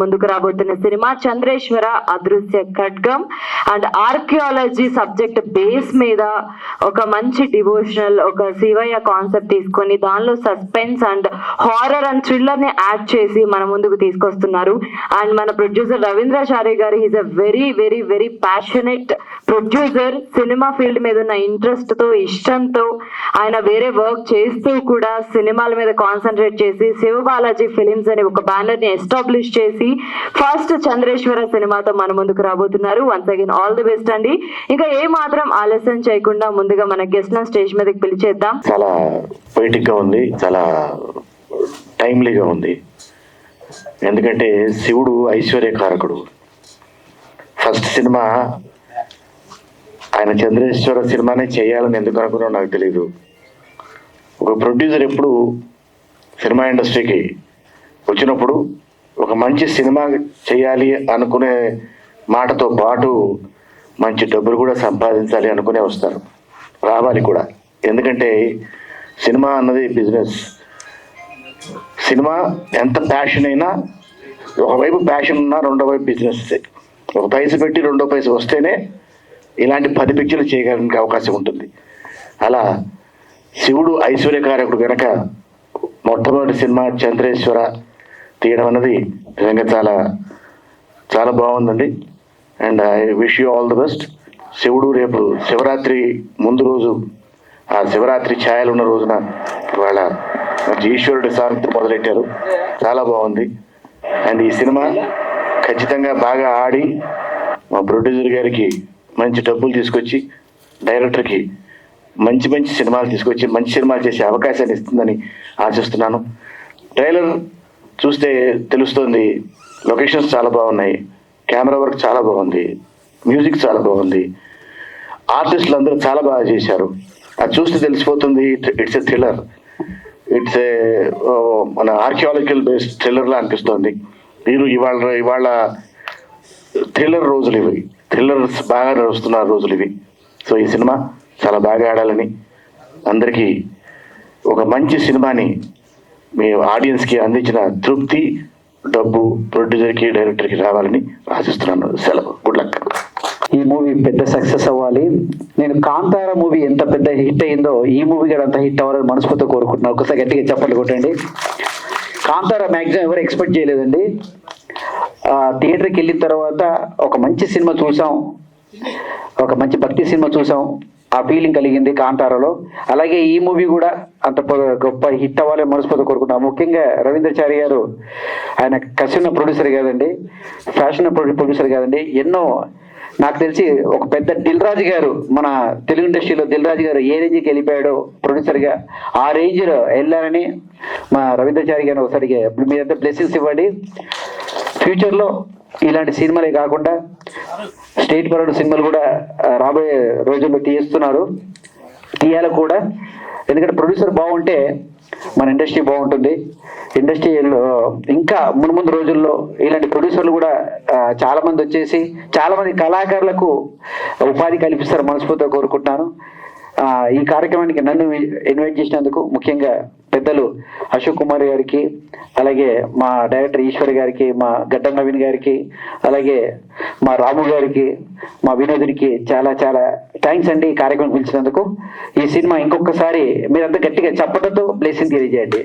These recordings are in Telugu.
ముందుకు రాబోతున్న సినిమా చంద్రేశ్వర అదృశ్య ఖడ్గం. అండ్ ఆర్కియాలజీ సబ్జెక్ట్ బేస్ మీద ఒక మంచి డివోషనల్, ఒక శివయ్య కాన్సెప్ట్ తీసుకొని దానిలో suspense and horror and thriller ని యాడ్ చేసి మన ముందుకు తీసుకొస్తున్నారు. అండ్ మన ప్రొడ్యూసర్ రవీంద్రాచారి గారు is a very very very passionate producer. Cinema field మీద ఉన్న ఇంట్రెస్ట్ తో, ఇష్టంతో ఆయన వేరే వర్క్ చేస్తూ కూడా సినిమాల మీద కాన్సన్ట్రేట్ చేసి శివబాలాజీ ఫిలిమ్స్ అనే ఒక బ్యానర్ ని ఎస్టాబ్లిష్ చేసి ఫస్ట్ చంద్రేశ్వర సినిమాతో మన ముందుకు రాబోతున్నారు. Once again all the best అండి. ఇంకా ఏ మాత్రం ఆలస్యం చేయకుండా ముందుగా మన గెస్ట్ స్టేజ్ మీదకి పిలిచేద్దాం. చాలా పొయిటిక్ గా ఉంది, చాలా టైమ్లీగా ఉంది. ఎందుకంటే శివుడు ఐశ్వర్యకారకుడు. ఫస్ట్ సినిమా ఆయన చంద్రేశ్వర సినిమానే చేయాలని ఎందుకు అనుకున్నాడో నాకు తెలియదు. ఒక ప్రొడ్యూసర్ ఎప్పుడు సినిమా ఇండస్ట్రీకి వచ్చినప్పుడు ఒక మంచి సినిమా చేయాలి అనుకునే మాటతో పాటు మంచి డబ్బులు కూడా సంపాదించాలి అనుకునే వస్తారు, రావాలి కూడా. ఎందుకంటే సినిమా అన్నది బిజినెస్. సినిమా ఎంత ప్యాషన్ అయినా, ఒకవైపు ప్యాషన్ ఉన్నా రెండో వైపు బిజినెస్. ఒక పైసా పెట్టి రెండో పైసా వస్తేనే ఇలాంటి 10 పిక్చర్లు చేయడానికి అవకాశం ఉంటుంది. అలా శివుడు ఐశ్వర్యకారకుడు కనుక మొట్టమొదటి సినిమా చంద్రేశ్వర తీయడం అన్నది నిజంగా చాలా చాలా బాగుందండి. And I wish you all the best. శివుడు రేపు శివరాత్రి ముందు రోజు, ఆ శివరాత్రి ఛాయలు ఉన్న రోజున ఇవాళ మంచి ఈశ్వరుడి సాంగ్తో మొదలెట్టారు. చాలా బాగుంది. అండ్ ఈ సినిమా ఖచ్చితంగా బాగా ఆడి మా ప్రొడ్యూసర్ గారికి మంచి డబ్బులు తీసుకొచ్చి, డైరెక్టర్కి మంచి మంచి సినిమాలు తీసుకొచ్చి మంచి సినిమాలు చేసే అవకాశాన్ని ఇస్తుందని ఆశిస్తున్నాను. ట్రైలర్ చూస్తే తెలుస్తుంది, లొకేషన్స్ చాలా బాగున్నాయి, కెమెరా వర్క్ చాలా బాగుంది, మ్యూజిక్ చాలా బాగుంది, ఆర్టిస్టులు అందరూ చాలా బాగా చేశారు. అది చూస్తే తెలిసిపోతుంది it's a thriller. It's a మన ఆర్కియాలజికల్ బేస్డ్ థ్రిల్లర్లా అనిపిస్తుంది. మీరు ఇవాళ థ్రిల్లర్ రోజులు ఇవి, థ్రిల్లర్స్ బాగా నడుస్తున్న రోజులు ఇవి. సో ఈ సినిమా చాలా బాగా ఆడాలని, అందరికీ ఒక మంచి సినిమాని మీ ఆడియన్స్కి అందించిన తృప్తి, డబ్బు ప్రొడ్యూసర్కి, డైరెక్టర్కి రావాలని ఆశిస్తున్నాను. సెలవు. Good luck. ఈ మూవీ పెద్ద సక్సెస్ అవ్వాలి. నేను కాంతార మూవీ ఎంత పెద్ద హిట్ అయిందో ఈ మూవీ కూడా అంత హిట్ అవ్వాలని మనస్ఫూర్తిగా కోరుకుంటున్నాను. ఒకసారి గట్టిగా చప్పట్లు కొట్టండి. కాంతార మ్యాక్సిమం ఎవరు ఎక్స్పెక్ట్ చేయలేదండి. థియేటర్కి వెళ్ళిన తర్వాత ఒక మంచి సినిమా చూసాం, ఒక మంచి భక్తి సినిమా చూసాం, ఆ ఫీలింగ్ కలిగింది కాంతారలో. అలాగే ఈ మూవీ కూడా అంత గొప్ప హిట్ అవ్వాలని మనస్ఫూర్తిగా కోరుకుంటున్నాం. ముఖ్యంగా రవీంద్రచారి గారు, ఆయన కసిన ప్రొడ్యూసర్ కాదండి, ఫ్యాషన్ ప్రొడ్యూసర్ కాదండి. ఎన్నో నాకు తెలిసి ఒక పెద్ద దిల్ రాజు గారు, మన తెలుగు ఇండస్ట్రీలో దిల్ రాజు గారు ఏ రేంజ్కి వెళ్ళిపోయాడో ప్రొడ్యూసర్గా, ఆ రేంజ్లో వెళ్ళాలని మా రవీంద్రచారి గారిని ఒకసారి మీరంతా బ్లెస్సింగ్స్ ఇవ్వండి. ఫ్యూచర్లో ఇలాంటి సినిమాలే కాకుండా స్టేట్ పరడు సినిమాలు కూడా రాబోయే రోజుల్లో తీయాలి కూడా. ఎందుకంటే ప్రొడ్యూసర్ బాగుంటే మన ఇండస్ట్రీ బాగుంటుంది. ఇండస్ట్రీలో ఇంకా ముందు రోజుల్లో ఇలాంటి ప్రొడ్యూసర్లు కూడా చాలా మంది వచ్చేసి చాలా మంది కళాకారులకు ఉపాధి కల్పిస్తారు మనస్ఫూర్తిగా కోరుకుంటున్నాను. ఈ కార్యక్రమానికి నన్ను ఇన్వైట్ చేసినందుకు ముఖ్యంగా పెద్దలు అశోక్ కుమార్ గారికి, అలాగే మా డైరెక్టర్ ఈశ్వర్ గారికి, మా గడ్డం నవీన్ గారికి, అలాగే మా రాము గారికి, మా వినోదునికి చాలా చాలా థ్యాంక్స్ అండి ఈ కార్యక్రమం పిలిచినందుకు. ఈ సినిమా ఇంకొకసారి మీరంతా గట్టిగా చప్పట్లతో బ్లెస్సింగ్ తెలియజేయండి.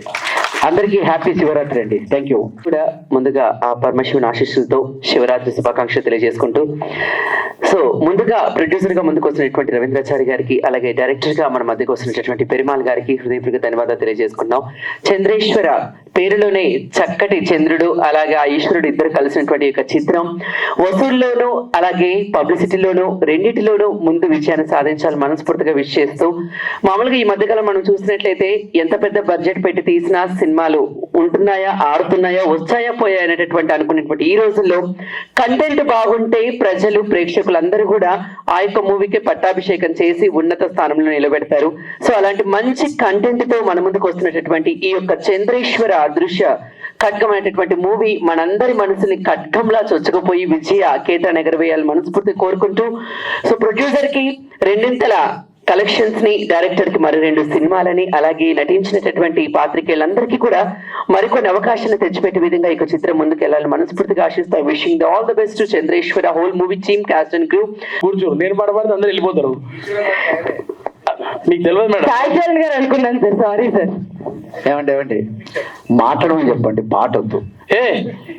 అందరికీ హ్యాపీ శివరాత్రి అండి. Thank you. కూడా ముందుగా ఆ పరమశివుని ఆశీస్సులతో శివరాత్రి శుభాకాంక్షలు తెలియజేసుకుంటూ, సో ముందుగా ప్రొడ్యూసర్ గా ముందుకు వచ్చినటువంటి రవీంద్రాచారి గారికి, అలాగే డైరెక్టర్ గా మన మధ్యకు వస్తున్నటువంటి పెరుమాల్ గారికి హృదయపూర్వక ధన్యవాదాలు తెలియజేసుకున్నాం. చంద్రేశ్వర పేరులోనే చక్కటి చంద్రుడు అలాగే ఆ ఈశ్వరుడు ఇద్దరు కలిసినటువంటి యొక్క చిత్రం వసూల్లోనూ అలాగే పబ్లిసిటీలోనూ రెండింటిలోనూ ముందు విజయాన్ని సాధించాలని మనస్ఫూర్తిగా విష్ చేస్తూ, మామూలుగా ఈ మధ్యకాలం మనం చూసినట్లయితే ఎంత పెద్ద బడ్జెట్ పెట్టి తీసినా సినిమాలు ఉంటున్నాయా, ఆడుతున్నాయా, వచ్చాయా, పోయా అనేటటువంటి అనుకునేటువంటి ఈ రోజుల్లో కంటెంట్ బాగుంటే ప్రజలు, ప్రేక్షకులందరూ కూడా ఆ యొక్క మూవీకి పట్టాభిషేకం చేసి ఉన్నత స్థానంలో నిలబెడతారు. సో అలాంటి మంచి కంటెంట్ తో మన ముందుకు వస్తున్నటువంటి ఈ యొక్క చంద్రేశ్వర అదృశ్య ఖడ్గం అనేటటువంటి మూవీ మనందరి మనసుని ఖడ్గంలా చొచ్చుకుపోయి విజయ కేటాన్ని ఎగరవేయాలని మనస్ఫూర్తి కోరుకుంటూ, సో ప్రొడ్యూసర్ కి రెండింతల కలెక్షన్స్ ని, డైరెక్టర్ కి మరి 2 సినిమాలని, అలాగే నటించినటువంటి పాత్రికేయులందరికీ కూడా మరికొన్ని అవకాశాలు తెచ్చిపెట్టే విధంగా ఈ చిత్రం ముందుకు వెళ్ళాలని మనస్ఫూర్తిగా ఆశిస్తా. Wishing all the best to Chandreshwara, whole movie team, cast and crew. కూర్చో, నేను పడబడితే అందరూ వెళ్ళిపోతారు. మీకు తెలియదు మేడం. సాయి చరణ్ గారు అనుకున్నాను సార్, సారీ సార్. ఏమండి మాట్లాడమని చెప్పండి, పాట వద్దు. ఏ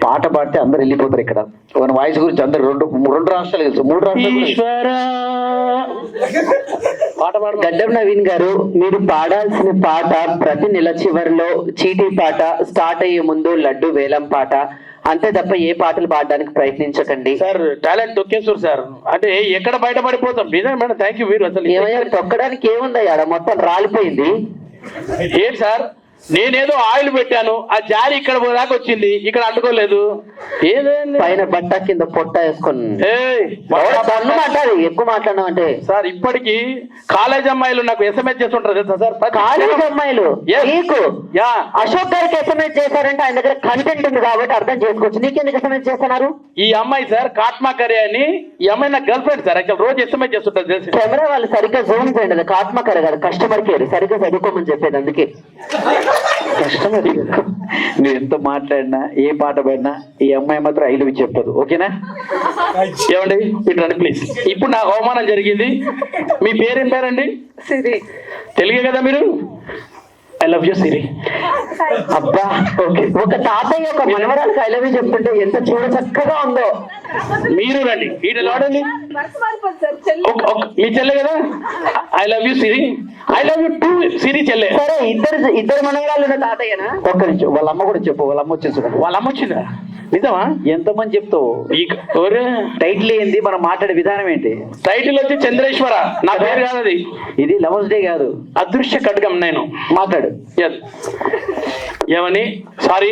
పాట పాడితే అందరు వెళ్ళిపోతారు. ఇక్కడ మన వాయిస్ గురించి అందరు రెండు రాష్ట్రాలు తెలుసు, 3 రాష్ట్రాలు. ఈశ్వరా పాట పాడ. గడ్డం నవీన్ గారు, మీరు పాడాల్సిన పాట ప్రతి నెల చివరిలో చీటీ పాట, స్టార్ట్ అయ్యే ముందు లడ్డు వేలం పాట, అంతే తప్ప ఏ పాటలు పాడడానికి ప్రయత్నించకండి సార్. టాలెంట్ తొక్కేస్తారు సార్, అంటే ఎక్కడ బయటపడిపోతాం. నిజమే మేడం, థ్యాంక్ యూ. మీరు అసలు ఏమయ్యా తొక్కడానికి ఏముంది, ఆడ మొత్తం రాలిపోయింది. ఏంటి సార్, నేనేదో ఆయిల్ పెట్టాను, ఆ జారి ఇక్కడ దాకా వచ్చింది, ఇక్కడ అంటుకోలేదు. ఏదేంది పైన బట్ట కింద పొట్ట వేసుకొని మాట్లాడి ఎక్కువ మాట్లాడడం అంటే. సార్ ఇప్పటికి కాలేజ్ అమ్మాయిలు నాకు ఎస్ఎంఎస్ చేస్తుంటారు తెలుసా సార్? కాలేజ్ అమ్మాయిలు Yes. నీకు యా అశోక్ గారికి ఎస్ఎంఎస్ చేశారంటే ఆయన దగ్గర కంటెంట్ ఉంది కాబట్టి అర్థం చేసుకోవచ్చు. నీకెందుకు ఎస్ఎంఎస్ చేస్తున్నారు? ఈ అమ్మాయి సార్ కాట్మా కరే అని, ఈ అమ్మాయి నా గర్ల్ ఫ్రెండ్ సార్. యాక్చువల్ రోజు ఎస్ఎంఎస్ చేస్తుంటారు తెలుసు. కెమెరా వాళ్ళు సరిగ్గా జూమ్ చేయండి, అది కాట్మకర్ కాదు, కస్టమర్ కేర్. సరిగ్గా చదువుకోమని చెప్పేది అందుకే. కష్టమే. నువ్వు ఎంత మాట్లాడినా, ఏ పాట పాడినా ఈ అమ్మాయి మాత్రం ఐ లవ్ చెప్పదు. ఓకేనా? ఏమండి ఇటు రండి ప్లీజ్. ఇప్పుడు నాకు అవమానం జరిగింది. మీ పేరేం పేరండి? సిరి. తెలుగే కదా మీరు? ఐ లవ్ యూ సిరి. అబ్బా, ఒక తాతయ్య ఒక మనవరాలకు ఐ లవ్ యూ చెప్తుంటే ఎంత చూడ చక్కగా ఉందో. మీరు రండి, ఇటు రాడండి. మీ చెల్లె కదా? I love you Siri. I love you too Siri చెల్లె. సరే, ఇద్దరు మనవరాలు ఉన్న తాతయ్యనా? ఒక్క నిమిషం, వాళ్ళ అమ్మ కూడా చెప్పు. వాళ్ళ అమ్మ వచ్చేసి వాళ్ళ అమ్మ వచ్చిందా? నిజమా? ఎంతమంది చెప్తావు? ఒరే టైటిల్ ఏంది, మనం మాట్లాడే విధానం ఏంటి? టైటిల్ వచ్చి చంద్రేశ్వర, నా పేరు కాదు అది. ఇది లవర్స్ డే కాదు, అదృశ్య ఖడ్గం. నేను మాట్లాడు. Yes. ఏమని సారీ,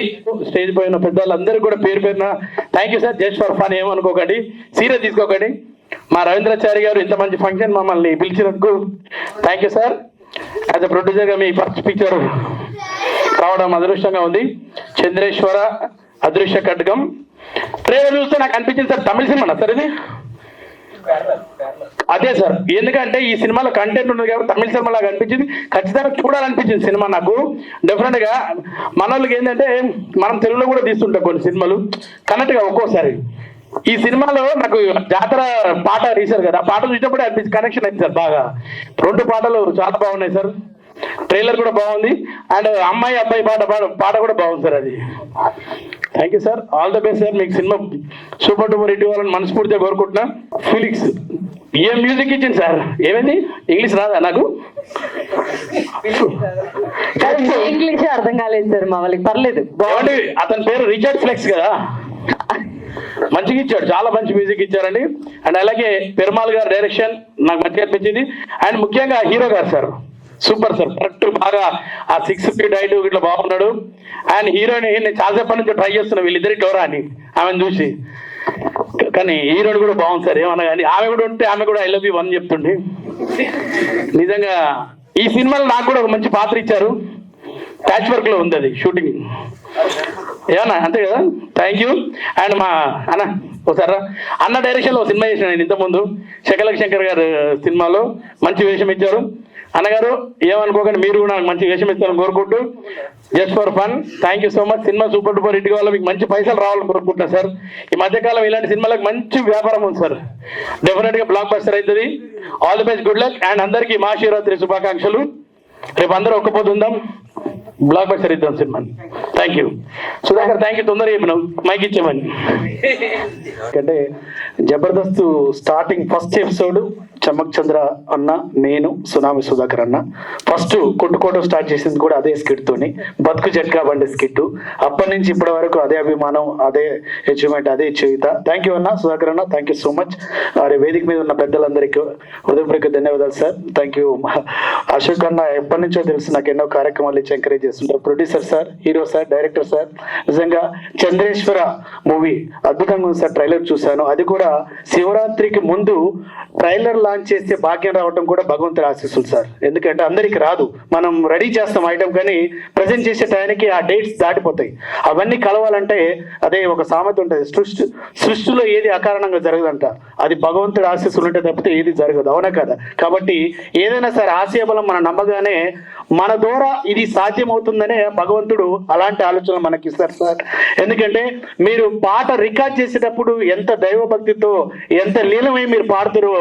స్టేజ్ పైన పెద్దవాళ్ళందరూ కూడా పేరు పేరున thank you sir. Just for fun, ఏమనుకోకండి, సీరియస్ తీసుకోకండి. మా రవీంద్రాచారి గారు ఇంత మంచి ఫంక్షన్ మమ్మల్ని పిలిచినందుకు thank you sir. As a ప్రొడ్యూసర్గా మీ ఫస్ట్ పిక్చర్ రావడం అదృష్టంగా ఉంది. చంద్రేశ్వర, అదృశ్య ఖడ్గం. ట్రైలర్ చూస్తే నాకు అనిపించింది సార్ తమిళ సినిమా సార్ ఇది. అదే సార్, ఎందుకంటే ఈ సినిమాలో కంటెంట్ ఉంది కాబట్టి తమిళ సినిమా లాగా అనిపించింది. ఖచ్చితంగా చూడాలనిపించింది సినిమా నాకు. డెఫినెట్ గా మన వాళ్ళకి ఏంటంటే మనం తెలుగులో కూడా తీస్తుంటాం కొన్ని సినిమాలు కరెక్ట్ గా. ఒక్కోసారి ఈ సినిమాలో నాకు జాతర పాట తీశారు కదా, ఆ పాట చూసినప్పుడే అనిపించి కనెక్షన్ అయింది సార్ బాగా. 2 పాటలు చాలా బాగున్నాయి సార్. ట్రైలర్ కూడా బాగుంది, అండ్ అమ్మాయి అబ్బాయి పాట కూడా బాగుంది సార్. అది thank you sir. All the best sir. మీకు సినిమా సూపర్ డూపర్ హిట్ ఇవ్వాలని మనస్ఫూర్తిగా కోరుకుంటున్నా. ఫిలిక్స్ ఏం మ్యూజిక్ ఇచ్చింది సార్? ఏమైంది, ఇంగ్లీష్ రాదా నాకు? ఇంగ్లీష్ అర్థం కాలేదు సార్ మా వాళ్ళకి. పర్లేదు. ఏమండి, అతని పేరు రిచర్డ్ ఫ్లెక్స్ కదా, మంచిగా ఇచ్చాడు, చాలా మంచి మ్యూజిక్ ఇచ్చారండి. అండ్ అలాగే పెరుమాల్ గారు డైరెక్షన్ నాకు మంచిగా అనిపించింది. అండ్ ముఖ్యంగా హీరో గారు సార్ సూపర్ సార్, కరెక్ట్ బాగా ఆ 6 ఫీట్ హైట్ ఇట్లా బాగున్నాడు. అండ్ హీరోయిన్ నేను చాలాసేపటి నుంచి ట్రై చేస్తున్నా వీళ్ళిద్దరి డోరా అని ఆమెను చూసి, కానీ హీరోయిన్ కూడా బాగుంది సార్. ఏమన్నా కానీ ఆమె కూడా ఉంటే ఆమె కూడా ఐ లవ్ యూ 1 చెప్తుండే. నిజంగా ఈ సినిమాలో నాకు కూడా ఒక మంచి పాత్ర ఇచ్చారు. ప్యాచ్ వర్క్ లో ఉంది అది షూటింగ్. ఏమన్నా అంతే కదా? Thank you. అండ్ మా అన్న ఒకసారి అన్న డైరెక్షన్ లో సినిమా చేసిన నేను ఇంతకుముందు, శకలక్ శంకర్ గారు సినిమాలో మంచి వేషం ఇచ్చారు. అన్నగారు ఏమనుకోకండి, మీరు కూడా మంచి వేషం ఇస్తారని కోరుకుంటూ just for fun. Thank you so much. Cinema super duper hit కావాలి, మీకు మంచి పైసలు రావాలని కోరుకుంటున్నాను సార్. ఈ మధ్యకాలం ఇలాంటి సినిమాలకు మంచి వ్యాపారం ఉంది సార్. డెఫినెట్ గా బ్లాక్ బస్టర్ అవుతుంది. All the best, good luck. And అందరికీ మహాశివరాత్రి శుభాకాంక్షలు. రేపు అందరూ ఒక్కపోతే ఉందాం, బ్లాక్ బస్టర్ ఇద్దాం సినిమాని. Thank you Sudhakar, thank you. తొందరగా చెప్పినావు మైక్ ఇచ్చామని. అంటే జబర్దస్త్ స్టార్టింగ్ ఫస్ట్ ఎపిసోడ్ చమక్ చంద్ర అన్న, నేను, సునామి సుధాకర్ అన్న ఫస్ట్ కొట్టుకోవడం స్టార్ట్ చేసింది కూడా అదే స్కిట్ తోని, బతుకు జట్కా బండి స్కిట్. అప్పటి నుంచి ఇప్పటి వరకు అదే అభిమానం, అదే అచీవ్మెంట్, అదే చేయుత. థ్యాంక్ యూ అన్న, సుధాకర్ అన్న, థ్యాంక్ యూ సో మచ్. వేదిక మీద ఉన్న పెద్దలందరికీ హృదయపూర్వక ధన్యవాదాలు సార్. Thank you. అశోక్ అన్న ఎప్పటి నుంచో తెలుసు నాకు, ఎన్నో కార్యక్రమాలు ఇచ్చి ఎంకరేజ్ చేస్తుంటారు. Producer sir, hero sir, director sir. నిజంగా చంద్రేశ్వర మూవీ అద్భుతంగా ఉంది సార్. ట్రైలర్ చూశాను, అది కూడా శివరాత్రికి ముందు ట్రైలర్ లాంచ్ చేస్తే భాగ్యం రావడం కూడా భగవంతుడి ఆశీస్సులు సార్. ఎందుకంటే అందరికి రాదు, మనం రెడీ చేస్తాం ఐటమ్ కానీ ప్రజెంట్ చేసే టైంకి ఆ డేట్స్ దాటిపోతాయి. అవన్నీ కలవాలంటే అదే ఒక సామెత ఉంటుంది, సృష్టిలో ఏది అకారణంగా జరగదంట, అది భగవంతుడి ఆశీస్సులు ఉంటే తప్పితే ఏది జరగదు, అవునా కదా? కాబట్టి ఏదైనా సరే ఆశయబలం మనం నమ్మగానే మన ద్వారా ఇది సాధ్యమవుతుందనే భగవంతుడు అలాంటి ఆలోచనలు మనకి ఇస్తారు సార్. ఎందుకంటే మీరు పాట రికార్డ్ చేసేటప్పుడు ఎంత దైవభక్తితో ఎంత లీలమై మీరు పాడుతారో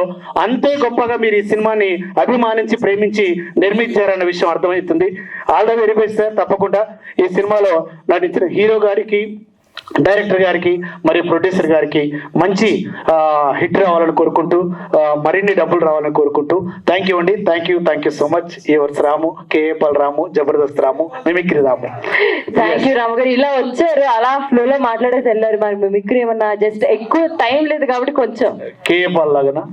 అంతే గొప్పగా మీరు ఈ సినిమాని అభిమానించి ప్రేమించి నిర్మించారన్న విషయం అర్థమవుతుంది. All the very best sir. తప్పకుండా ఈ సినిమాలో నటించిన హీరో గారికి, డైరెక్టర్ గారికి మరియు ప్రొడ్యూసర్ గారికి మంచి హిట్ రావాలని కోరుకుంటూ మరిన్ని డబ్బులు రావాలని కోరుకుంటూ థ్యాంక్ యూ అండి. Thank you so much. Yours Ramu, KA Paul Ramu, Jabardasth Ramu, mimicry Ramu. Thank you రాము గారు. ఇలా వచ్చారు, అలా ఫ్లోలో మాట్లాడేసి వెళ్ళారు. మరి మిమిక్రీ ఏమన్నా జస్ట్ ఎక్కువ టైం లేదు కాబట్టి కొంచెం కేఏపాల్ లాగానా?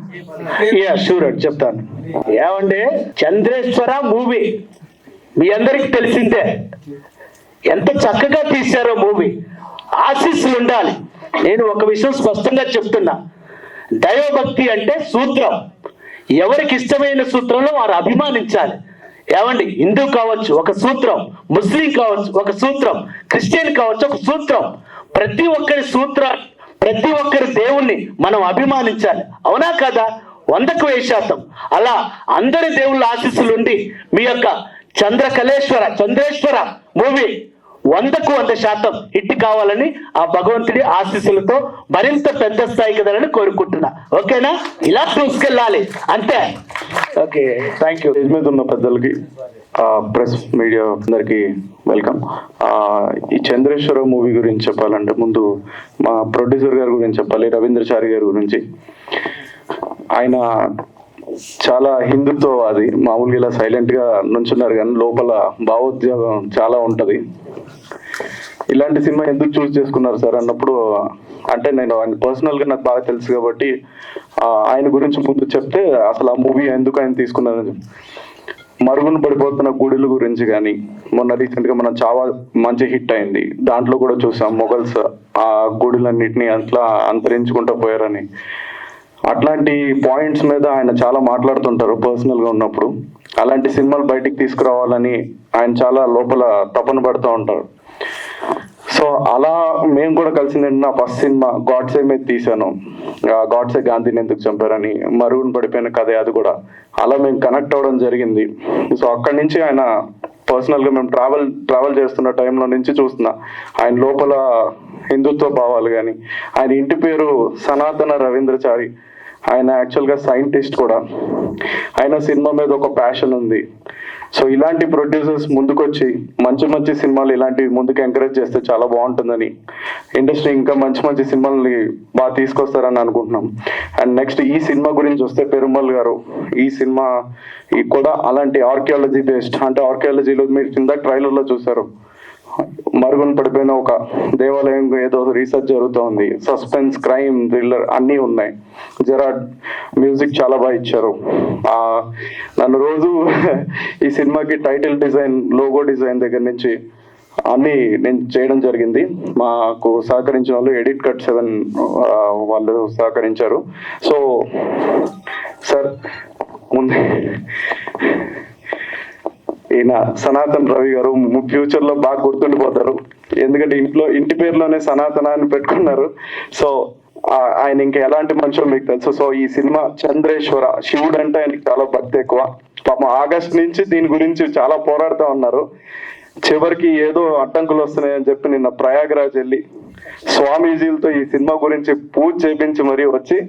యా షూర్ అండి, చెప్తాను. ఏమంటే చంద్రేశ్వర మూవీ మీ అందరికి తెలిసిందే, ఎంత చక్కగా తీశారో మూవీ. ఆశీస్సులు ఉండాలి. నేను ఒక విషయం స్పష్టంగా చెప్తున్నా, దైవభక్తి అంటే సూత్రం, ఎవరికి ఇష్టమైన సూత్రంలో వారు అభిమానించాలి. ఏమండి, హిందూ కావచ్చు ఒక సూత్రం, ముస్లిం కావచ్చు ఒక సూత్రం, క్రిస్టియన్ కావచ్చు ఒక సూత్రం. ప్రతి ఒక్కరి సూత్రం, ప్రతి ఒక్కరి దేవుణ్ణి మనం అభిమానించాలి, అవునా కదా? 100% అలా అందరి దేవుళ్ళ ఆశీస్సులు ఉండి మీ యొక్క చంద్రేశ్వర మూవీ 100% హిట్ కావాలని ఆ భగవంతుడి ఆశీస్సులతో మరింత పెద్ద స్థాయికి వెళ్ళాలని కోరుకుంటున్నా. ఓకేనా? ఇలా తీసుకెళ్ళాలి అంతే. Okay, thank you. స్టేజ్ మీద ఉన్న పెద్దలకి, ప్రెస్ మీడియా అందరికి వెల్కమ్. ఈ చంద్రేశ్వర మూవీ గురించి చెప్పాలంటే ముందు మా ప్రొడ్యూసర్ గారి గురించి చెప్పాలి, రవీంద్రచారి గారి గురించి. ఆయన చాలా హిందుత్వవాది, మామూలుగా ఇలా సైలెంట్ గా నుంచున్నారు కానీ లోపల భావోద్వేగం చాలా ఉంటది. ఇలాంటి సినిమా ఎందుకు చూస్ చేసుకున్నారు సార్ అన్నప్పుడు, అంటే నేను ఆయన పర్సనల్ గా నాకు బాగా తెలుసు కాబట్టి ఆయన గురించి ముందు చెప్తే అసలు ఆ మూవీ ఎందుకు ఆయన తీసుకున్నారు, మరుగున పడిపోతున్న గుడిల గురించి కానీ, మొన్న రీసెంట్ గా మనం చాలా మంచి హిట్ అయింది, దాంట్లో కూడా చూసాం మొఘల్స్ ఆ గుడులన్నిటిని అట్లా అంతరించుకుంటూ పోయారని. అట్లాంటి పాయింట్స్ మీద ఆయన చాలా మాట్లాడుతుంటారు పర్సనల్ గా ఉన్నప్పుడు. అలాంటి సినిమాలు బయటికి తీసుకురావాలని ఆయన చాలా లోపల తపన పడుతూ ఉంటారు. సో అలా మేము కూడా కలిసింది నా ఫస్ట్ సినిమా గాడ్సే మీద తీసాను, గాడ్సే గాంధీని ఎందుకు చంపారని, మరుగున పడిపోయిన కథ అది కూడా. అలా మేము కనెక్ట్ అవ్వడం జరిగింది. సో అక్కడి నుంచి ఆయన పర్సనల్ గా మేము ట్రావెల్ చేస్తున్న టైంలో నుంచి చూస్తున్నా ఆయన లోపల హిందుత్వ భావాలు కానీ. ఆయన ఇంటి పేరు సనాతన రవీంద్రచారి, ఆయన యాక్చువల్గా సైంటిస్ట్ కూడా. ఆయన సినిమా మీద ఒక ప్యాషన్ ఉంది. సో ఇలాంటి ప్రొడ్యూసర్స్ ముందుకొచ్చి మంచి మంచి సినిమాలు ఇలాంటివి ముందుకు ఎంకరేజ్ చేస్తే చాలా బాగుంటుందని, ఇండస్ట్రీ ఇంకా మంచి మంచి సినిమాలని బాగా తీసుకొస్తారని అనుకుంటున్నాం. అండ్ నెక్స్ట్ ఈ సినిమా గురించి వస్తే పెరుమాళ్ గారు ఈ సినిమా కూడా అలాంటి ఆర్కియాలజీ బేస్డ్, అంటే ఆర్కియాలజీలో మీరు కింద ట్రైలర్లో చూసారు, మరుగున పడిపోయిన ఒక దేవాలయం ఏదో రీసెర్చ్ జరుగుతూ ఉంది, సస్పెన్స్, క్రైమ్, థ్రిల్లర్ అన్నీ ఉన్నాయి. జెరాడ్ మ్యూజిక్ చాలా బాగా ఇచ్చారు. నన్ను రోజు ఈ సినిమాకి టైటిల్ డిజైన్, లోగో డిజైన్ దగ్గర నుంచి అన్ని నేను చేయడం జరిగింది. మాకు సహకరించిన వాళ్ళు ఎడిట్ కట్ 7 వాళ్ళు సహకరించారు. సో సార్ ముందు ఈయన సనాతన్ రవి గారు ఫ్యూచర్ లో బాగా గుర్తుండిపోతారు, ఎందుకంటే ఇంటి పేరులోనే సనాతన అని పెట్టుకున్నారు. సో ఆయన ఇంకా ఎలాంటి మనుషులు మీకు తెలుసు. సో ఈ సినిమా చంద్రేశ్వర, శివుడు అంటే ఆయనకి చాలా భక్తి ఎక్కువ. పాపం ఆగస్ట్ నుంచి దీని గురించి చాలా పోరాడుతూ ఉన్నారు. చివరికి ఏదో అడ్డంకులు వస్తున్నాయని చెప్పి నిన్న ప్రయాగరాజ్ వెళ్ళి స్వామీజీలతో ఈ సినిమా గురించి పూజ చేపించి మరీ వచ్చి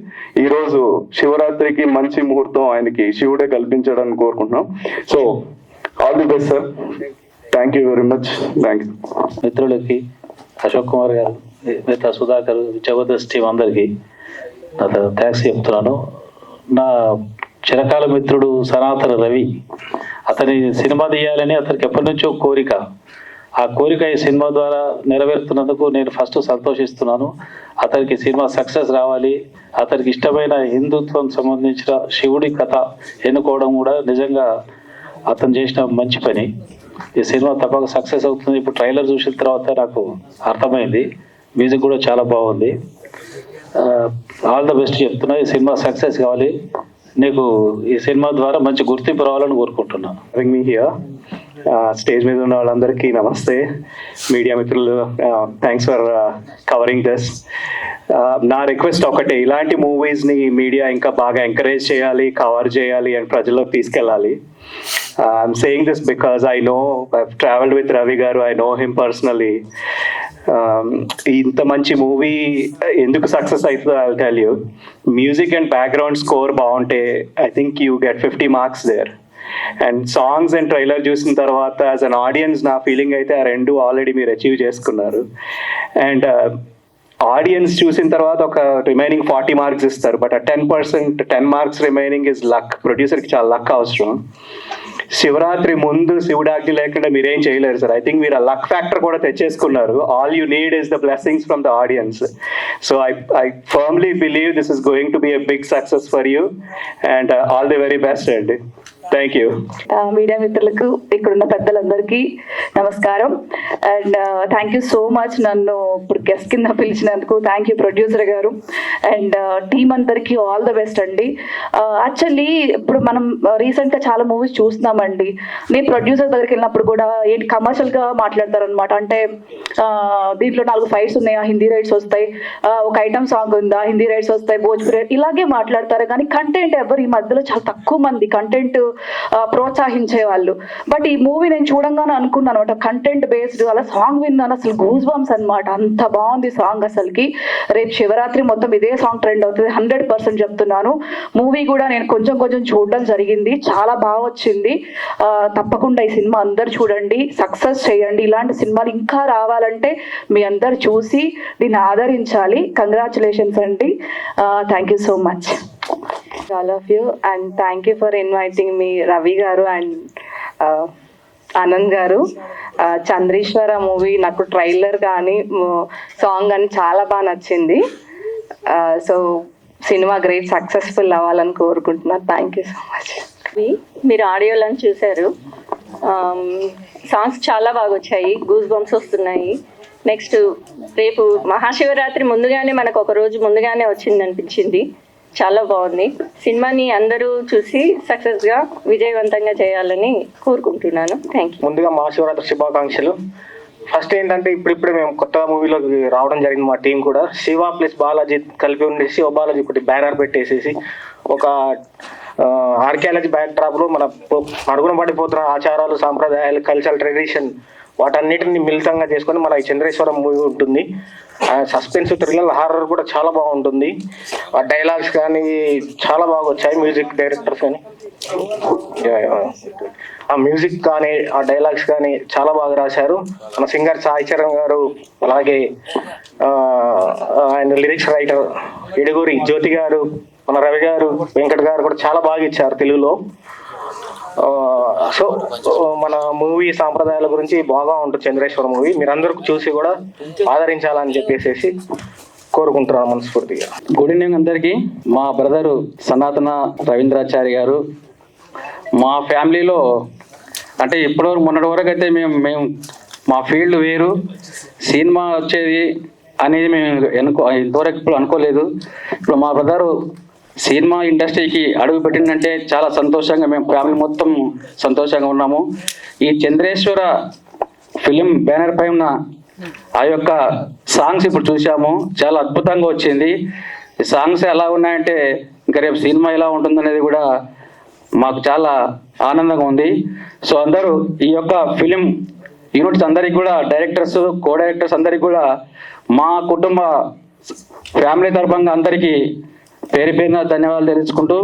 ఈ రోజు శివరాత్రికి మంచి ముహూర్తం ఆయనకి శివుడే కల్పించడానికి కోరుకుంటున్నాం. So all the best sir. Thank you very much. Thank you. మిత్రులకి, అశోక్ కుమార్ గారు, మిగతా సుధాకర్, జబర్దస్త్ టీం అందరికీ నా థ్యాంక్స్ చెప్తున్నాను. నా చిరకాల మిత్రుడు సనాతన రవి, అతని సినిమా తీయాలని అతనికి ఎప్పటి నుంచో కోరిక. ఆ కోరిక ఈ సినిమా ద్వారా నెరవేరుతున్నందుకు నేను ఫస్ట్ సంతోషిస్తున్నాను. అతనికి సినిమా సక్సెస్ రావాలి, అతనికి ఇష్టమైన హిందుత్వం సంబంధించిన శివుడి కథ ఎన్నుకోవడం కూడా నిజంగా అతను చేసిన మంచి పని. ఈ సినిమా తప్పక సక్సెస్ అవుతుంది. ఇప్పుడు ట్రైలర్ చూసిన తర్వాత నాకు అర్థమైంది, మ్యూజిక్ కూడా చాలా బాగుంది. ఆల్ ద బెస్ట్ చెప్తున్నా. ఈ సినిమా సక్సెస్ కావాలి. నీకు ఈ సినిమా ద్వారా మంచి గుర్తింపు రావాలని కోరుకుంటున్నాను. మీ హియర్ స్టేజ్ మీద ఉన్న వాళ్ళందరికీ నమస్తే. మీడియా మిత్రులు, థ్యాంక్స్ ఫర్ కవరింగ్ దిస్. నా రిక్వెస్ట్ ఒకటే, ఇలాంటి మూవీస్ని మీడియా ఇంకా బాగా ఎంకరేజ్ చేయాలి, కవర్ చేయాలి అండ్ ప్రజల్లోకి తీసుకెళ్ళాలి. I'm saying this because I know, I've travelled with Ravi గారు, ఐ నో హిమ్ పర్సనలీ. ఇంత మంచి మూవీ ఎందుకు సక్సెస్ అవుతుందో I will tell you. Music and background score బాగుంటే I think you get 50 marks there. And songs and trailer చూసిన తర్వాత యాజ్ అన్ ఆడియన్స్ నా ఫీలింగ్ అయితే ఆ రెండు ఆల్రెడీ మీరు అచీవ్ చేసుకున్నారు. అండ్ ఆడియన్స్ చూసిన తర్వాత ఒక రిమైనింగ్ 40 మార్క్స్ ఇస్తారు, బట్ ఆ 10 మార్క్స్ రిమైనింగ్ ఇస్ లక్. ప్రొడ్యూసర్కి చాలా లక్ అవసరం. శివరాత్రి ముందు శివుడాగ్ని లేకుండా మీరేం చేయలేరు సార్. ఐ థింక్ మీరు ఆ లక్ ఫ్యాక్టర్ కూడా తెచ్చేసుకున్నారు. All you need is the blessings from the audience. So I firmly believe this is going to be a big success for you and all the very best అండి. Thank you. మీడియా మిత్రులకు, ఇక్కడున్న పెద్దలందరికీ నమస్కారం. And thank you so much నన్ను ఇప్పుడు గెస్ట్ కింద పిలిచినందుకు. థ్యాంక్ యూ ప్రొడ్యూసర్ గారు అండ్ టీమ్ అందరికీ ఆల్ ద బెస్ట్ అండి. యాక్చువల్లీ ఇప్పుడు మనం రీసెంట్గా చాలా మూవీస్ చూస్తున్నామండి. నేను ప్రొడ్యూసర్ దగ్గరికి వెళ్ళినప్పుడు కూడా ఏంటి కమర్షియల్గా మాట్లాడతారు అనమాట. అంటే దీంట్లో 4 ఫైట్స్ ఉన్నాయా, హిందీ రైట్స్ వస్తాయి, ఒక ఐటమ్ సాంగ్ ఉందా, హిందీ రైట్స్ వస్తాయి, భోజ్పురి, ఇలాగే మాట్లాడతారు. కానీ కంటెంట్ ఎవరు ఈ మధ్యలో చాలా తక్కువ మంది కంటెంట్ ప్రోత్సహించే వాళ్ళు. బట్ ఈ మూవీ నేను చూడంగానే అనుకున్నాను అనమాట, కంటెంట్ బేస్డ్. అలా సాంగ్ విన్నాను, అసలు గూస్ బంప్స్ అనమాట. అంత బాగుంది సాంగ్ అసలుకి. రేపు శివరాత్రి మొత్తం ఇదే సాంగ్ ట్రెండ్ అవుతుంది, 100% చెప్తున్నాను. మూవీ కూడా నేను కొంచెం చూడడం జరిగింది, చాలా బాగా వచ్చింది. తప్పకుండా ఈ సినిమా అందరు చూడండి, సక్సెస్ చేయండి. ఇలాంటి సినిమాలు ఇంకా రావాలంటే మీ అందరు చూసి దీన్ని ఆదరించాలి. కంగ్రాచులేషన్స్ అండి. Thank you so much all of you, and thank you for inviting me, Ravi garu and Anand garu. Chandreshwara movie నాకు ట్రైలర్ కానీ సాంగ్ కానీ చాలా బాగా నచ్చింది. సో సినిమా గ్రేట్ సక్సెస్ఫుల్ అవ్వాలని కోరుకుంటున్నాను. Thank you so much. మీరు ఆడియోలను చూశారు, సాంగ్స్ చాలా బాగా వచ్చాయి, గూస్ బంప్స్ వస్తున్నాయి. నెక్స్ట్ రేపు మహాశివరాత్రి ముందుగానే మనకు ఒక రోజు ముందుగానే వచ్చింది అనిపించింది. చాలా బాగుంది. సినిమాని అందరూ చూసి సక్సెస్గా విజయవంతంగా చేయాలని కోరుకుంటున్నాను. Thank you. ముందుగా మహాశివరాత్రి శుభాకాంక్షలు. ఫస్ట్ ఏంటంటే ఇప్పుడిప్పుడే మేము కొత్త మూవీలోకి రావడం జరిగింది. మా టీం కూడా శివ ప్లస్ బాలాజీ కలిపి ఉండేసి ఓ బాలాజీ ఒకటి బ్యానర్ పెట్టేసేసి ఒక ఆర్కియాలజీ బ్యాక్ డ్రాప్ లో మన అడుగున పడిపోతున్న ఆచారాలు, సాంప్రదాయాలు, కల్చరల్ ట్రెడిషన్ వాటన్నిటిని మిళితంగా చేసుకొని మన ఈ చంద్రేశ్వరం మూవీ ఉంటుంది. సస్పెన్స్, థ్రిల్లర్, హారర్ కూడా చాలా బాగుంటుంది. ఆ డైలాగ్స్ కానీ చాలా బాగా వచ్చాయి. మ్యూజిక్ డైరెక్టర్స్ కానీ ఆ మ్యూజిక్ కానీ ఆ డైలాగ్స్ కానీ చాలా బాగా రాశారు. మన సింగర్ సాయి చరణ్ గారు, అలాగే ఆయన లిరిక్స్ రైటర్ ఇడుగురి జ్యోతి గారు, మన రవి గారు, వెంకట్ గారు కూడా చాలా బాగా ఇచ్చారు తెలుగులో. సో మన మూవీ సాంప్రదాయాల గురించి బాగా ఉంటుంది చంద్రేశ్వర మూవీ. మీరందరూ చూసి కూడా ఆదరించాలని చెప్పేసి కోరుకుంటున్నాను మనస్ఫూర్తిగా. గుడ్ ఈవినింగ్ అందరికీ. మా బ్రదరు సనాతన రవీంద్రాచారి గారు మా ఫ్యామిలీలో, అంటే ఇప్పటివరకు మొన్నటి వరకు అయితే మేము మా ఫీల్డ్ వేరు, సినిమా వచ్చేది అనేది మేము ఇంతవరకు ఇప్పుడు అనుకోలేదు. ఇప్పుడు మా బ్రదరు సినిమా ఇండస్ట్రీకి అడుగు పెట్టిందంటే చాలా సంతోషంగా, మేము ఫ్యామిలీ మొత్తం సంతోషంగా ఉన్నాము. ఈ చంద్రేశ్వర ఫిలిం బ్యానర్ పై ఉన్న ఆ యొక్క సాంగ్స్ ఇప్పుడు చూసాము, చాలా అద్భుతంగా వచ్చింది. ఈ సాంగ్స్ ఎలా ఉన్నాయంటే ఇంకా రేపు సినిమా ఎలా ఉంటుందనేది కూడా మాకు చాలా ఆనందంగా ఉంది. సో అందరూ ఈ యొక్క ఫిలిం యూనిట్స్ అందరికి కూడా, డైరెక్టర్స్, కో డైరెక్టర్స్ అందరికి కూడా మా కుటుంబ ఫ్యామిలీ తరఫున అందరికీ పేరు పేరున ధన్యవాదాలు తెలుసుకుంటూ,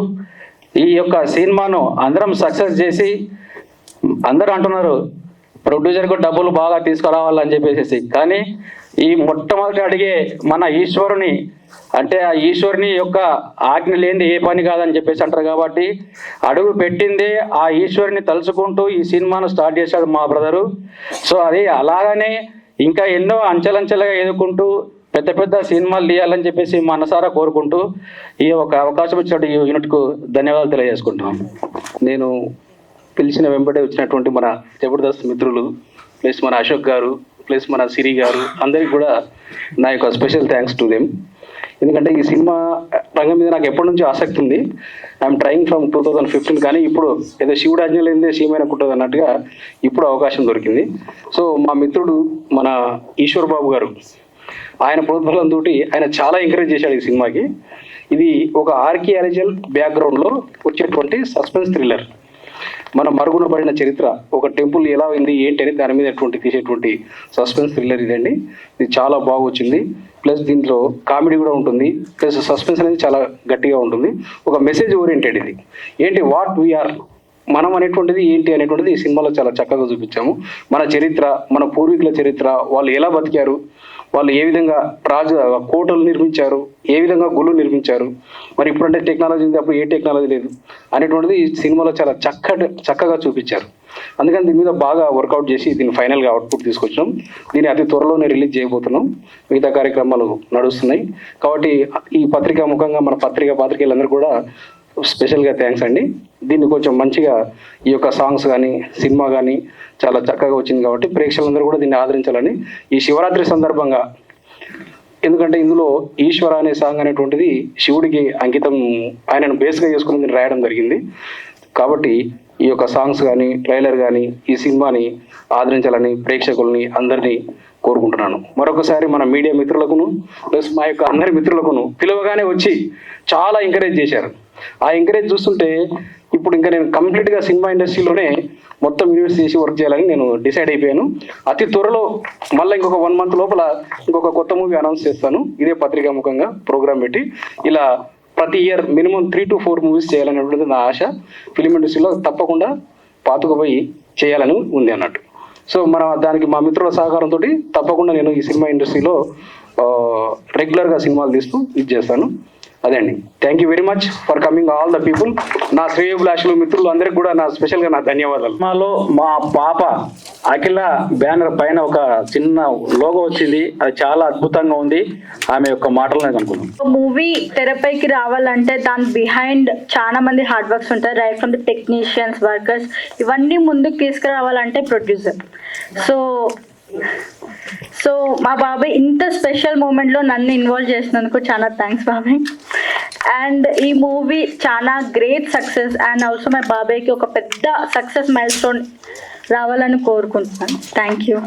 ఈ యొక్క సినిమాను అందరం సక్సెస్ చేసి, అందరూ అంటున్నారు ప్రొడ్యూసర్కు డబ్బులు బాగా తీసుకురావాలని చెప్పేసి, కానీ ఈ మొట్టమొదటి అడిగే మన ఈశ్వరుని, అంటే ఆ ఈశ్వరుని యొక్క ఆజ్ఞ లేనిది ఏ పని కాదని చెప్పేసి అంటారు. కాబట్టి అడుగు పెట్టిందే ఆ ఈశ్వరుని తలుచుకుంటూ ఈ సినిమాను స్టార్ట్ చేశాడు మా బ్రదరు. సో అది అలాగనే ఇంకా ఎన్నో అంచెలంచెలుగా ఎదుర్కొంటూ పెద్ద పెద్ద సినిమాలు తీయాలని చెప్పేసి మనసారా కోరుకుంటూ ఈ ఒక అవకాశం ఇచ్చినట్టు ఈ యూనిట్కు ధన్యవాదాలు తెలియజేసుకుంటున్నాను. నేను పిలిచిన వెంబడే వచ్చినటువంటి మన జబర్దస్త్ మిత్రులు, ప్లస్ మన అశోక్ గారు, ప్లస్ మన సిరి గారు, అందరికి కూడా నా యొక్క స్పెషల్ థ్యాంక్స్ టు దెమ్. ఎందుకంటే ఈ సినిమా రంగం మీద నాకు ఎప్పటి నుంచో ఆసక్తి ఉంది. ఐఎమ్ ట్రయింగ్ ఫ్రమ్ 2015, కానీ ఇప్పుడు ఏదో శివుడు ఆజ్ఞ లేనిదే సీమైన కుట్టదు అన్నట్టుగా ఇప్పుడు అవకాశం దొరికింది. సో మా మిత్రుడు మన ఈశ్వర్ బాబు గారు, ఆయన ప్రోత్సాహంతో ఆయన చాలా ఎంకరేజ్ చేశాడు ఈ సినిమాకి. ఇది ఒక ఆర్కియాలజికల్ బ్యాక్గ్రౌండ్లో వచ్చేటువంటి సస్పెన్స్ థ్రిల్లర్. మన మరుగున పడిన చరిత్ర, ఒక టెంపుల్ ఎలా అయింది ఏంటి అని దాని మీద తీసేటువంటి సస్పెన్స్ థ్రిల్లర్ ఇదండి. ఇది చాలా బాగా వచ్చింది. ప్లస్ దీంట్లో కామెడీ కూడా ఉంటుంది, ప్లస్ సస్పెన్స్ అనేది చాలా గట్టిగా ఉంటుంది. ఒక మెసేజ్ ఓరియంటెడ్ ఇది. ఏంటి వాట్ వీఆర్, మనం అనేటువంటిది ఏంటి అనేటువంటిది ఈ సినిమాలో చాలా చక్కగా చూపించాము. మన చరిత్ర, మన పూర్వీకుల చరిత్ర, వాళ్ళు ఎలా బతికారు, వాళ్ళు ఏ విధంగా కోటలు నిర్మించారు, ఏ విధంగా గుళ్ళు నిర్మించారు, మరి ఇప్పుడంటే టెక్నాలజీ ఉంది, అప్పుడు ఏ టెక్నాలజీ లేదు అనేటువంటిది ఈ సినిమాలో చాలా చక్కగా చూపించారు. అందుకని దీని మీద బాగా వర్కౌట్ చేసి దీన్ని ఫైనల్గా అవుట్పుట్ తీసుకొచ్చినాం. దీన్ని అతి త్వరలోనే రిలీజ్ చేయబోతున్నాం. మిగతా కార్యక్రమాలు నడుస్తున్నాయి. కాబట్టి ఈ పత్రికా ముఖంగా మన పాత్రికేయులందరూ కూడా స్పెషల్గా థ్యాంక్స్ అండి. దీన్ని కొంచెం మంచిగా ఈ యొక్క సాంగ్స్ కానీ సినిమా కానీ చాలా చక్కగా వచ్చింది. కాబట్టి ప్రేక్షకులందరూ కూడా దీన్ని ఆదరించాలని ఈ శివరాత్రి సందర్భంగా, ఎందుకంటే ఇందులో ఈశ్వర అనే సాంగ్ అనేటువంటిది శివుడికి అంకితం, ఆయనను బేస్గా చేసుకుని దీన్ని రాయడం జరిగింది. కాబట్టి ఈ యొక్క సాంగ్స్ కానీ ట్రైలర్ కానీ ఈ సినిమాని ఆదరించాలని ప్రేక్షకుల్ని అందరినీ కోరుకుంటున్నాను. మరొకసారి మన మీడియా మిత్రులకును ప్లస్ మా యొక్క అందరి మిత్రులకును పిలవగానే వచ్చి చాలా ఎంకరేజ్ చేశారు. ఆ ఎంకరేజ్ చూస్తుంటే ఇప్పుడు ఇంకా నేను కంప్లీట్గా సినిమా ఇండస్ట్రీలోనే మొత్తం ఇన్వెస్ట్ చేసి వర్క్ చేయాలని నేను డిసైడ్ అయిపోయాను. అతి త్వరలో మళ్ళీ ఇంకొక 1 month లోపల ఇంకొక కొత్త మూవీ అనౌన్స్ చేస్తాను. ఇదే పత్రికా ముఖంగా ప్రోగ్రామ్ పెట్టి ఇలా ప్రతి ఇయర్ మినిమం 3 to 4 మూవీస్ చేయాలనేటువంటిది నా ఆశ. ఫిలిం ఇండస్ట్రీలో తప్పకుండా పాతుకుపోయి చేయాలని ఉంది అన్నట్టు. సో దానికి మా మిత్రుల సహకారంతో తప్పకుండా నేను ఈ సినిమా ఇండస్ట్రీలో రెగ్యులర్గా సినిమాలు తీస్తూ ఇది చేస్తాను. అదే అండి. Thank you very much for coming all the people. నా శ్రేయోభిలాషులు మిత్రులు అందరికీ కూడా స్పెషల్గా నా ధన్యవాదాలు. సినిమాలో మా పాప అఖిల బ్యానర్ పైన ఒక చిన్న లోగో వచ్చింది, అది చాలా అద్భుతంగా ఉంది. ఆమె యొక్క మాటలు నేను అనుకున్నాను. మూవీ తెరపైకి రావాలంటే దాని బిహైండ్ చాలా మంది హార్డ్ వర్క్స్ ఉంటారు. Right from the technicians, workers, ఇవన్నీ ముందుకు తీసుకురావాలంటే ప్రొడ్యూసర్. సో మా బాబాయ్ ఇంత స్పెషల్ మూమెంట్లో నన్ను ఇన్వాల్వ్ చేసినందుకు చాలా థ్యాంక్స్ బాబాయ్. అండ్ ఈ మూవీ చాలా గ్రేట్ సక్సెస్ అండ్ ఆల్సో మా బాబాయ్కి ఒక పెద్ద సక్సెస్ మైల్ స్టోన్ రావాలని కోరుకుంటున్నాను. Thank you.